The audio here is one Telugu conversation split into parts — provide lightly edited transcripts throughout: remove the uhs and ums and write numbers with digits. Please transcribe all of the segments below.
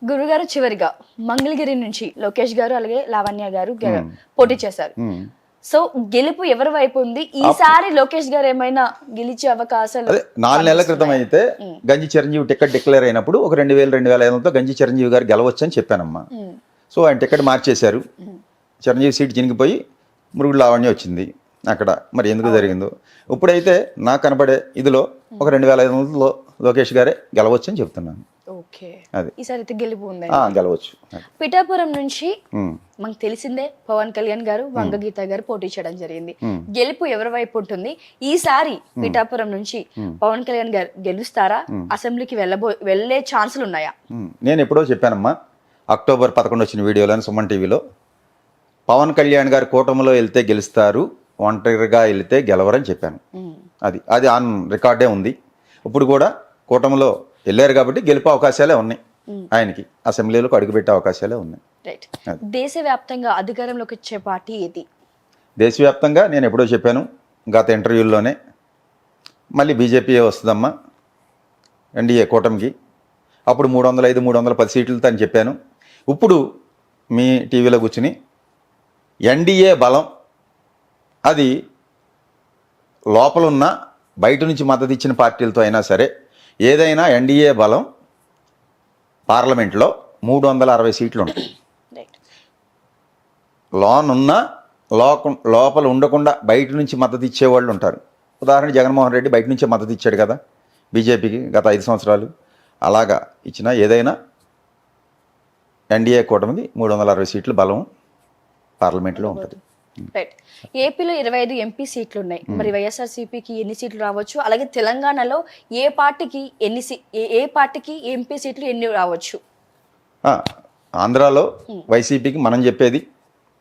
గురుగారు చివరిగా మంగళగిరి నుంచి లోకేష్ గారు అలాగే లావణ్య గారు పోటీ చేశారు. సో గెలుపు ఎవరి వైపు ఉంది ఈసారి? లోకేష్ గారు ఏమైనా గెలిచే అవకాశాలు? అదే 4 నెలల క్రితం అయితే గంజి చిరంజీవి టికెట్ డిక్లేర్ అయినప్పుడు ఒక 2,500 గంజి చిరంజీవి గారు గెలవచ్చు అని చెప్పానమ్మా. సో ఆయన టికెట్ మార్చేశారు. చిరంజీవి సీట్ చినిగిపోయి మురుగుడు లావణ్య వచ్చింది అక్కడ. మరి ఎందుకు జరిగిందో ఇప్పుడైతే నాకు కనబడే ఇదిలో ఒక 2,500లో లోకేష్ గారే గెలవచ్చు అని చెప్తున్నాను. అది ఈసారి అయితే గెలుపు ఉంది, గెలవచ్చు. పిఠాపురం నుంచి మనకు తెలిసిందే పవన్ కళ్యాణ్ గారు, వంగగీత గారు పోటీ చేయడం జరిగింది. గెలుపు ఎవరి వైపు ఉంటుంది ఈసారి? పిఠాపురం నుంచి పవన్ కళ్యాణ్ గారు గెలుస్తారా? అసెంబ్లీకి వెళ్ళే ఛాన్సులు ఉన్నాయా? నేను ఎప్పుడో చెప్పానమ్మా, అక్టోబర్ 11 వచ్చిన వీడియోలో సుమన్ టీవీలో, పవన్ కళ్యాణ్ గారు కూటమిలో వెళ్తే గెలుస్తారు, ఒంటరిగా వెళ్తే గెలవరని చెప్పాను. అది ఆన్ రికార్డే ఉంది. ఇప్పుడు కూడా కూటమిలో వెళ్ళారు కాబట్టి గెలిపే అవకాశాలే ఉన్నాయి ఆయనకి, అసెంబ్లీలోకి అడుగుపెట్టే అవకాశాలే ఉన్నాయి. దేశవ్యాప్తంగా అధికారంలోకి వచ్చే పార్టీ ఏది? దేశవ్యాప్తంగా నేను ఎప్పుడో చెప్పాను గత ఇంటర్వ్యూల్లోనే, మళ్ళీ బీజేపీ వస్తుందమ్మా ఎన్డీఏ కూటమికి. అప్పుడు 305, 310 సీట్లతో అని చెప్పాను. ఇప్పుడు మీ టీవీలో కూర్చుని ఎన్డీఏ బలం అది లోపలున్న బయట నుంచి మద్దతు ఇచ్చిన పార్టీలతో అయినా సరే ఏదైనా ఎన్డీఏ బలం పార్లమెంట్లో 360 సీట్లు ఉంటాయి. లోపల ఉండకుండా బయట నుంచి మద్దతు ఇచ్చేవాళ్ళు ఉంటారు. ఉదాహరణ జగన్మోహన్ రెడ్డి బయట నుంచే మద్దతు ఇచ్చాడు కదా బీజేపీకి గత 5 సంవత్సరాలు. అలాగా ఇచ్చిన ఏదైనా ఎన్డీఏ కూటమికి 360 సీట్లు బలం పార్లమెంట్లో ఉంటుంది. ఏపీలో 25 ఎంపీ సీట్లు ఉన్నాయి. మరి వైఎస్ఆర్సీపీకి ఎన్ని సీట్లు రావచ్చు? అలాగే తెలంగాణలో ఏ పార్టీకి ఎంపీ సీట్లు ఎన్ని రావచ్చు? ఆంధ్రాలో వైసీపీకి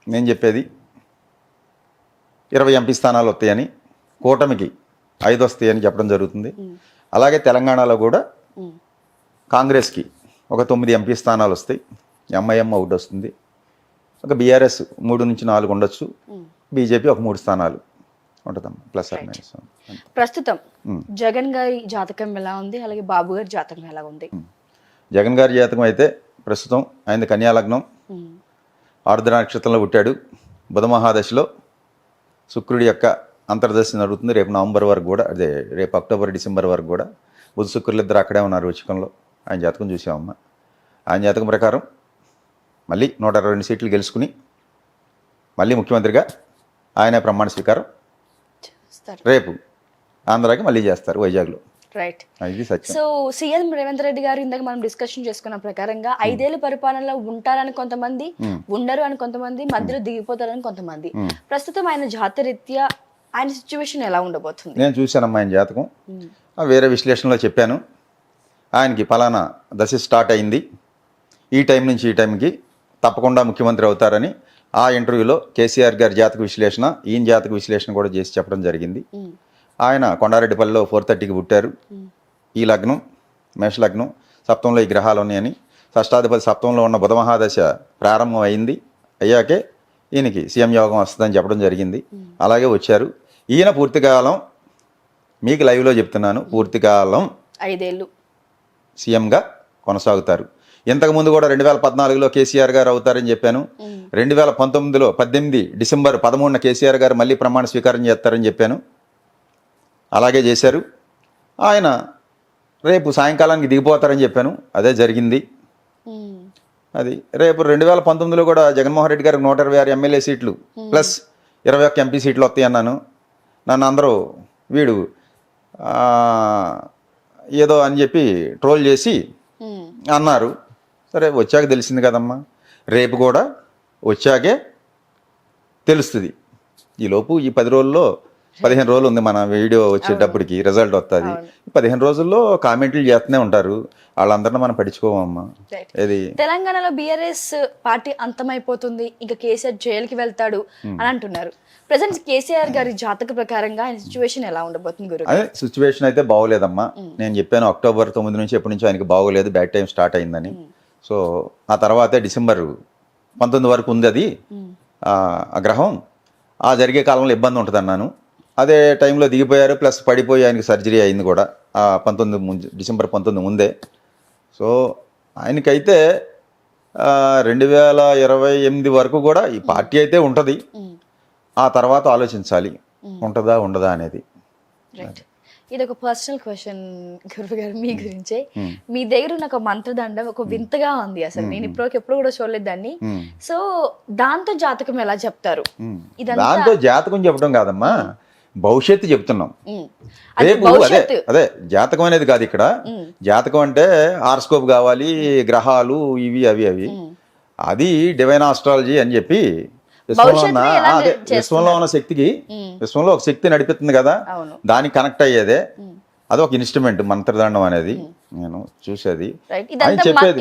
నేను చెప్పేది 20 ఎంపీ స్థానాలు వస్తాయని, కూటమికి 5 వస్తాయని చెప్పడం జరుగుతుంది. అలాగే తెలంగాణలో కూడా కాంగ్రెస్కి ఒక 9 ఎంపీ స్థానాలు వస్తాయి, ఎంఐఎం ఒకటి వస్తుంది, ఒక బీఆర్ఎస్ 3 నుంచి 4 ఉండొచ్చు, బీజేపీ ఒక 3 స్థానాలు ఉంటుందమ్మా, ప్లస్ ఆర్ మైనస్. ప్రస్తుతం జగన్ గారి జాతకం ఎలా ఉంది, అలాగే బాబు గారి జాతకం ఎలా ఉంది? జగన్ గారి జాతకం అయితే ప్రస్తుతం ఆయన కన్యా లగ్నం, ఆరుద్ర నక్షత్రంలో పుట్టాడు. బుధ మహాదశలో శుక్రుడి యొక్క అంతర్దశ నడుస్తుంది. రేపు నవంబర్ వరకు కూడా, అదే రేపు అక్టోబర్ డిసెంబర్ వరకు కూడా బుధ శుక్రులు ఇద్దరు అక్కడే ఉన్నారు వృచ్చికంలో. ఆయన జాతకం చూసామమ్మా. ఆయన జాతకం ప్రకారం మళ్ళీ 122 సీట్లు గెలుచుకుని మళ్ళీ ముఖ్యమంత్రిగా ఆయన ప్రమాణ స్వీకారం రేపు ఆంధ్రాకి మళ్ళీ చేస్తారు వైజాగ్లో. Right. So CM Revanth Reddy గారు ఇందాక మనం డిస్కషన్ చేసుకున్న ప్రకారంగా 5 ఏళ్ల పరిపాలనలో ఉంటారని కొంతమంది, ఉండరు అని కొంతమంది, మధ్యలో దిగిపోతారని కొంతమంది. ప్రస్తుతం ఆయన జాతరీత్యా ఆయన సిచ్యువేషన్ ఎలా ఉండబోతుంది? నేను చూశానమ్మా ఆయన జాతకం, వేరే విశ్లేషణలో చెప్పాను. ఆయనకి ఫలానా దశ స్టార్ట్ అయింది, ఈ టైం నుంచి ఈ టైంకి తప్పకుండా ముఖ్యమంత్రి అవుతారని ఆ ఇంటర్వ్యూలో కేసీఆర్ గారి జాతక విశ్లేషణ, ఈయన జాతక విశ్లేషణ కూడా చేసి చెప్పడం జరిగింది. ఆయన కొండారెడ్డిపల్లిలో 4:30కి పుట్టారు. ఈ లగ్నం మేషలగ్నం, సప్తంలో ఈ గ్రహాలు ఉన్నాయని, షష్టాధిపతి సప్తంలో ఉన్న బుధ మహాదశ ప్రారంభం అయింది, అయ్యాకే ఈయనకి సీఎం యోగం వస్తుందని చెప్పడం జరిగింది. అలాగే వచ్చారు. ఈయన పూర్తికాలం మీకు లైవ్లో చెప్తున్నాను, పూర్తికాలం 5 ఏళ్ళు సీఎంగా కొనసాగుతారు. ఇంతకుముందు కూడా 2014లో కేసీఆర్ గారు అవుతారని చెప్పాను. 2019లో 18 డిసెంబర్ 13న కేసీఆర్ గారు మళ్ళీ ప్రమాణ స్వీకారం చేస్తారని చెప్పాను. అలాగే చేశారు. ఆయన రేపు సాయంకాలానికి దిగిపోతారని చెప్పాను, అదే జరిగింది. అది రేపు 2019లో కూడా జగన్మోహన్ రెడ్డి గారికి 126 ఎమ్మెల్యే సీట్లు ప్లస్ 21 ఎంపీ సీట్లు వస్తాయి అన్నాను. నన్ను అందరూ వీడు ఏదో అని చెప్పి ట్రోల్ చేసి అన్నారు. సరే వచ్చాక తెలిసింది కదమ్మా, రేపు కూడా వచ్చాకే తెలుస్తుంది. ఈలోపు ఈ 10 రోజుల్లో 15 రోజులు ఉంది మన వీడియో వచ్చేటప్పటికి రిజల్ట్ వస్తుంది. 15 రోజుల్లో కామెంట్లు చేస్తూనే ఉంటారు, వాళ్ళందరినీ మనం పట్టించుకోమమ్మా. ఇది తెలంగాణలో బీఆర్ఎస్ పార్టీ అంతమైపోతుంది, ఇంకా కేసీఆర్ జైలుకి వెళ్తాడు అని అంటున్నారు. ప్రెసెంట్ కేసీఆర్ గారి జాతక ప్రకారంగా ఆయన సిచ్యువేషన్ ఎలా ఉండబోతుంది గురు? అదే సిచ్యువేషన్ అయితే బాగోలేదమ్మా. నేను చెప్పాను అక్టోబర్ 9 నుంచి ఎప్పటి నుంచో ఆయనకి బాగోలేదు, బ్యాడ్ టైం స్టార్ట్ అయిందని. సో ఆ తర్వాతే డిసెంబర్ 19 వరకు ఉంది అది ఆ గ్రహం. ఆ జరిగే కాలంలో ఇబ్బంది ఉంటుంది అన్నాను. అదే టైంలో దిగిపోయారు, ప్లస్ పడిపోయి ఆయనకి సర్జరీ అయింది కూడా డిసెంబర్ 19 ముందే. సో ఆయనకైతే 2028 వరకు కూడా ఈ పార్టీ అయితే ఉంటుంది. ఆ తర్వాత ఆలోచించాలి ఉంటుందా ఉండదా అనేది. రైట్. ఇది ఒక పర్సనల్ క్వశ్చన్ గురువు గారు మీ గురించే. మీ దగ్గర ఉన్న ఒక మంత్రదండం ఒక వింతగా ఉంది, అసలు నేను ఎప్పుడు కూడా చూడలేదు దాన్ని. సో దాంతో జాతకం ఎలా చెప్తారు? దాంతో జాతకం చెప్పడం కాదమ్మా, భవిష్యత్తు చెప్తున్నాం. రేపు అదే జాతకం అనేది కాదు ఇక్కడ. జాతకం అంటే హారోస్కోప్ కావాలి, గ్రహాలు ఇవి అవి. అది డివైన్ ఆస్ట్రాలజీ అని చెప్పి విశ్వంలో ఉన్న శక్తికి, విశ్వంలో ఒక శక్తి నడిపిస్తుంది కదా, దానికి కనెక్ట్ అయ్యేదే. అది ఒక ఇన్స్ట్రుమెంట్ మంత్రదండం అనేది నేను చూసేది.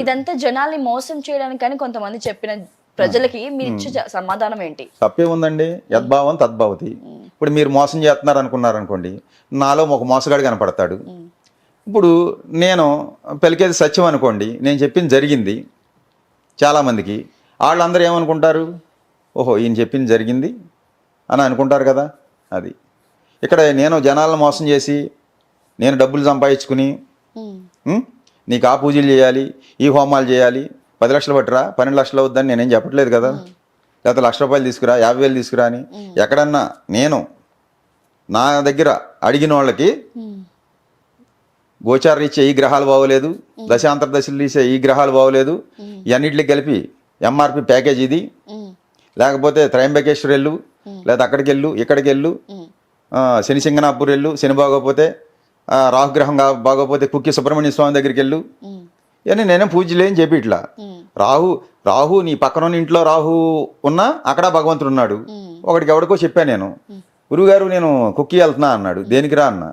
ఇదంతా జనాల్ని మోసం చేయడానికి కానీ కొంతమంది చెప్పిన ప్రజలకి మీరు ఇచ్చే సమాధానం ఏంటి? తప్పే ఉందండి, యద్భావం తద్భవతి. ఇప్పుడు మీరు మోసం చేస్తున్నారు అనుకున్నారు అనుకోండి, నాలో ఒక మోసగాడు కనపడతాడు. ఇప్పుడు నేను పలికేది సత్యం అనుకోండి, నేను చెప్పింది జరిగింది చాలామందికి, వాళ్ళందరూ ఏమనుకుంటారు, ఓహో ఈయన చెప్పింది జరిగింది అని అనుకుంటారు కదా. అది ఇక్కడ నేను జనాలను మోసం చేసి నేను డబ్బులు సంపాదించుకుని నీకు ఆ పూజలు చేయాలి, ఈ హోమాలు చేయాలి, 10 లక్షలు పట్టురా, 12 లక్షలు అవుద్దని నేనేం చెప్పట్లేదు కదా. లేకపోతే ₹1,00,000 తీసుకురా, 50,000 తీసుకురా అని ఎక్కడన్నా నేను నా దగ్గర అడిగిన వాళ్ళకి గోచార రీత్యా ఈ గ్రహాలు బాగోలేదు, దశాంతర దశలు తీసే ఈ గ్రహాలు బాగోలేదు, ఇవన్నిటికి కలిపి ఎంఆర్పి ప్యాకేజ్ ఇది, లేకపోతే త్రయంబకేశ్వర్ వెళ్ళు, లేదా అక్కడికి వెళ్ళు, ఇక్కడికి వెళ్ళు, శని సింగనాపూర్ వెళ్ళు, శని బాగోపోతే, రాహుగ్రహం బాగోపోతే కుక్కి సుబ్రహ్మణ్య స్వామి దగ్గరికి వెళ్ళు, ఇవన్నీ నేనే పూజలే అని చెప్పి ఇట్లా. రాహు నీ పక్కన ఇంట్లో రాహు ఉన్నా అక్కడ భగవంతుడు ఉన్నాడు. ఒకటికి ఎవరికో చెప్పాను నేను, గురువుగారు నేను కుక్కి వెళ్తున్నా అన్నాడు. దేనికి రా అన్న,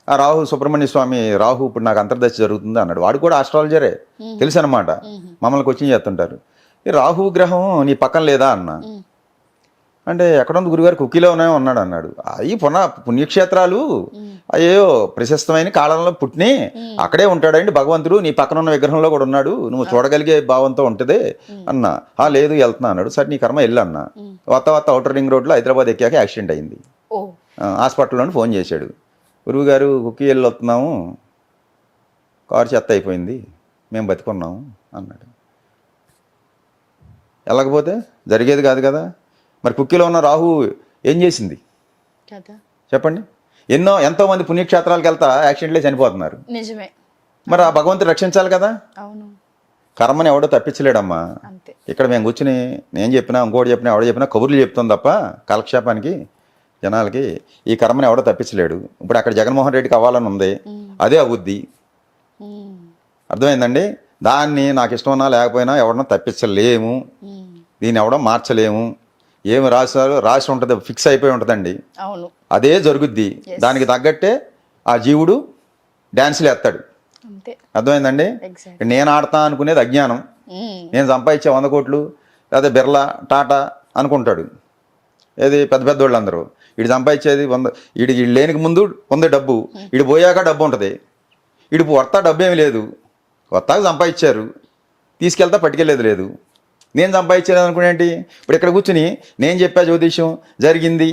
ఆ రాహు సుబ్రహ్మణ్య స్వామి రాహు ఇప్పుడు నాకు అంతర్దశ జరుగుతుంది అన్నాడు. వాడు కూడా ఆస్ట్రాలజరే, తెలుసు అనమాట, మమ్మల్ని కోచింగ్ చేస్తుంటారు. ఈ రాహు గ్రహం నీ పక్కన లేదా అన్న అంటే, ఎక్కడుంది గురుగారు, కుక్కీలో ఉన్నాయో అన్నాడు అన్నాడు. అవి పుణ్యక్షేత్రాలు అయ్యో ప్రశస్తమైన కాలంలో పుట్టిని అక్కడే ఉంటాడండి భగవంతుడు, నీ పక్కన ఉన్న విగ్రహంలో కూడా ఉన్నాడు, నువ్వు చూడగలిగే భావంతో ఉంటుంది అన్న. లేదు వెళ్తున్నా అన్నాడు. సరే నీ కర్మ వెళ్ళు అన్న. వత్త అవుటర్ రింగ్ రోడ్లో హైదరాబాద్ ఎక్కాక యాక్సిడెంట్ అయింది. హాస్పిటల్లో ఫోన్ చేశాడు, గురువుగారు కుక్కీ వెళ్ళి వస్తున్నాము, కారు చెత్త అయిపోయింది, మేము బతికున్నాము అన్నాడు. వెళ్ళకపోతే జరిగేది కాదు కదా. మరి కుక్కీలో ఉన్న రాహు ఏం చేసింది చెప్పండి. ఎంతోమంది పుణ్యక్షేత్రాలకు వెళ్తా యాక్సిడెంట్లే చనిపోతున్నారు. నిజమే. మరి ఆ భగవంతుడు రక్షించాలి కదా. కర్మని ఎవడో తప్పించలేడమ్మా. ఇక్కడ మేము కూర్చుని నేను చెప్పినా, ఇంకోటి చెప్పినా, ఎవడో చెప్పినా కబుర్లు చెప్తాం తప్ప కాలక్షేపానికి జనాలకి ఈ కర్మని ఎవడో తప్పించలేడు. ఇప్పుడు అక్కడ జగన్మోహన్ రెడ్డికి అవ్వాలని ఉంది, అదే అవుద్ది. అర్థమైందండి. దాన్ని నాకు ఇష్టం ఉన్నా లేకపోయినా ఎవడన్నా తప్పించలేము, దీన్ని ఎవడో మార్చలేము. ఏమి రాసి ఉంటుంది, ఫిక్స్ అయిపోయి ఉంటుందండి, అదే జరుగుద్ది. దానికి తగ్గట్టే ఆ జీవుడు డ్యాన్సులు వేస్తాడు. అర్థమైందండి. నేను ఆడతా అనుకునేది అజ్ఞానం. నేను సంపాదించే 100 కోట్లు లేదా బిర్లా టాటా అనుకుంటాడు. ఏది పెద్ద వాళ్ళు అందరూ వీడు సంపాదించేది 100, వీడు లేనికి ముందు ఉంది డబ్బు, వీడు పోయాక డబ్బు ఉంటుంది. వీడు వస్తా డబ్బు ఏమి లేదు, కొత్తగా సంపాదించారు, తీసుకెళ్తా పట్టుకెళ్ళేది లేదు. నేను సంపాదించేది అనుకునేంటి, ఇప్పుడు ఇక్కడ కూర్చుని నేను చెప్పా జ్యోతిష్యం జరిగింది,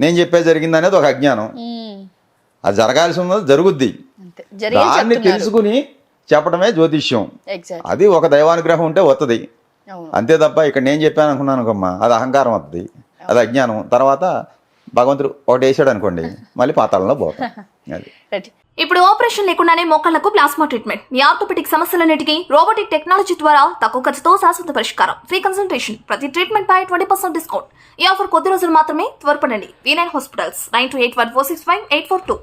నేను చెప్పా జరిగింది అనేది ఒక అజ్ఞానం. అది జరగాల్సి ఉన్నది జరుగుద్ది, దాన్ని తెలుసుకుని చెప్పడమే జ్యోతిష్యం. అది ఒక దైవానుగ్రహం ఉంటే వస్తుంది, అంతే తప్ప ఇక్కడ నేను చెప్పాను అనుకున్నాను అనుకోమ్మా, అది అహంకారం వస్తుంది, అది అజ్ఞానం. తర్వాత భగవంతుడు ఒకటి వేసాడు అనుకోండి, మళ్ళీ పాతాళంలో పోతాం. అది ఇప్పుడు ఆపరేషన్ లేకుండానే మోకాళ్లకు ప్లాస్మా ట్రీట్మెంట్, మీ ఆర్థోపెటిక్ సమస్యలన్నిటికీ రోబోటిక్ టెక్నాలజీ ద్వారా తక్కువ ఖర్చుతో శాశ్వత పరిష్కారం, ఫ్రీ కన్సల్టేషన్, ప్రతి ట్రీట్మెంట్ పై 20% డిస్కౌంట్. ఈ ఆఫర్ కొద్ది రోజులు మాత్రమే, త్వరపడండి. V9 hospitals 9281465842.